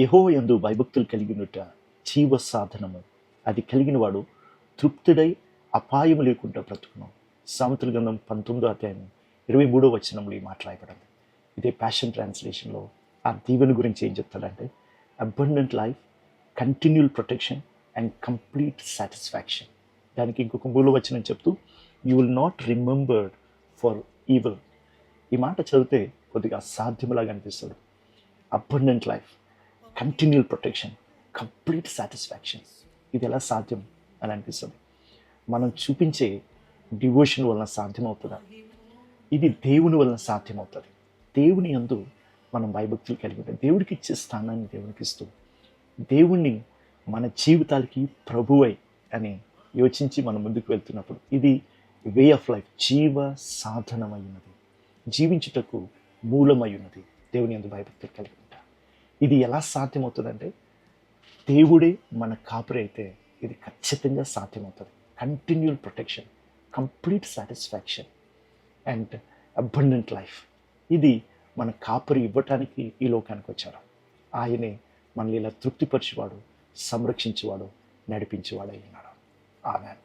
యెహోవా యందు భయభక్తులు కలిగినట జీవ సాధనము. అది కలిగిన వాడు తృప్తుడై అపాయం లేకుండా బ్రతుకును. సామెతల గ్రంథం 19:23 ఈ మాట రాయబడింది. ఇదే ప్యాషన్ ట్రాన్స్లేషన్లో ఆ దీవెన గురించి ఏం చెప్తాడంటే, abundant life, continual protection and complete satisfaction. దానికి ఇంకొక మూలవచనం చెప్తూ, you will not remembered for evil. ఈ మాట చదివితే కొద్దిగా అసాధ్యములాగా అనిపిస్తుంది. Abundant life, continual protection, complete satisfaction, ఇది ఎలా సాధ్యం అని అనిపిస్తుంది. మనం చూపించే డివోషన్ వలన సాధ్యమవుతుందా? ఇది దేవుని వలన సాధ్యమవుతుంది. దేవుని యందు మనం భయభక్తులు కలిగి ఉంటాం. దేవుడికి ఇచ్చే స్థానాన్ని దేవునికి ఇస్తూ, దేవుణ్ణి మన జీవితాలకి ప్రభువై అని యోచించి మనం ముందుకు వెళ్తున్నప్పుడు, ఇది వే ఆఫ్ లైఫ్, జీవ సాధనమై ఉన్నది, జీవించుటకు మూలమై ఉన్నది దేవుని యందు భయభక్తులు కలిగి ఉంటాం. ఇది ఎలా సాధ్యమవుతుందంటే, దేవుడే మన కాపురి అయితే ఇది ఖచ్చితంగా సాధ్యమవుతుంది. Continual protection, complete satisfaction and abundant life, ఇది మన కాపురి ఇవ్వటానికి ఈ లోకానికి వచ్చారు. ఆయనే మనల్ని ఇలా తృప్తిపరిచేవాడు, సంరక్షించేవాడు, నడిపించేవాడు అయి ఉన్నాడు. ఆమేన్.